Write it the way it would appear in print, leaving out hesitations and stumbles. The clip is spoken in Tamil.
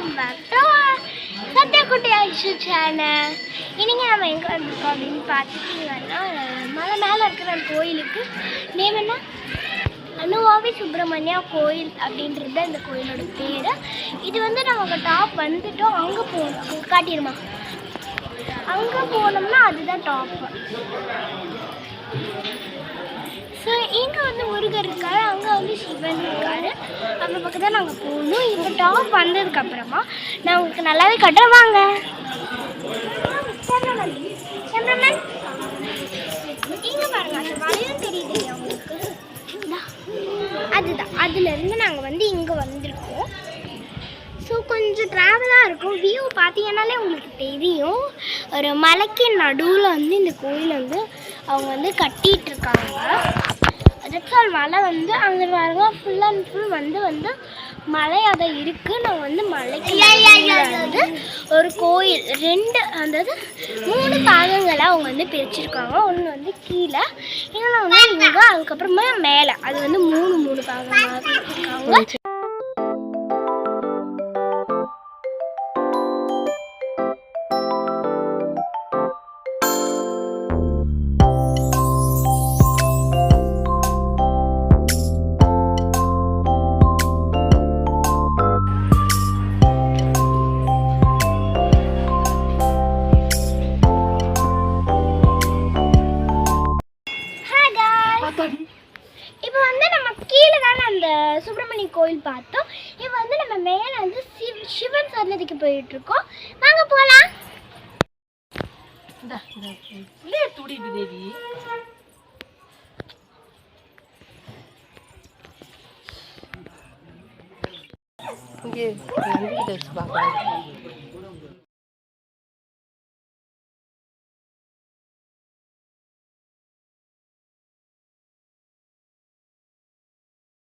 வெல்கம் பேக் டு சத்யா குட்டி ஐஷு சேனல். இன்னைக்கு நம்ம எங்கே வந்திருக்கோம் அப்படின்னு பார்த்துட்டீங்கன்னா, மலை மேலே இருக்கிற கோயிலுக்கு நேம் என்ன, அனுவாவி சுப்பிரமணியா கோயில் அப்படின்றது அந்த கோயிலோட பேர். இது வந்து நமக்கு டாப் வந்துட்டோம், அங்கே போகணும், காட்டிடுமா, அங்கே போனோம்னா அதுதான் டாப்பு. ஸோ இங்கே வந்து முருகர் இருக்காரு, அங்கே வந்து சிவன் இருக்காரு, அந்த பக்கம் தான் நாங்கள் போகணும். இப்போ டாப் வந்ததுக்கப்புறமா நான் உங்களுக்கு நல்லாவே கட்டுறேன், வாங்க. இங்கே பாருங்க, அந்த வளையம் தெரியுது உங்களுக்கு, அதுதான், அதுலேருந்து நாங்கள் வந்து இங்கே வந்திருக்கோம். ஸோ கொஞ்சம் ட்ராவலாக இருக்கும். வியூ பார்த்தீங்கன்னாலே உங்களுக்கு தெரியும். ஒரு மலைக்கு நடுவில் வந்து இந்த கோயில் வந்து அவங்க வந்து கட்டிகிட்ருக்காங்க. ரெட்சால் மலை வந்து அங்கே பாருங்க, ஃபுல் அண்ட் ஃபுல் வந்து மலையாக தான் இருக்குது. நாங்கள் வந்து மலைக்கு வந்து ஒரு கோயில் அதாவது 3 பாகங்களை அவங்க வந்து பிரிச்சிருக்காங்க. ஒன்று வந்து கீழே, இன்னொன்று வந்து இங்கே, அதுக்கப்புறமா மேலே, அது வந்து 3 பாகமாக பிரிச்சிருக்காங்க. இப்போ வந்து நம்ம கீழே தானே அந்த சுப்பிரமணிய கோயில் பார்த்தோம். இப்போ வந்து நம்ம மேலே வந்து சிவன் சன்னதிக்கு போயிட்டு இருக்கோம். வாங்க போகலாம்.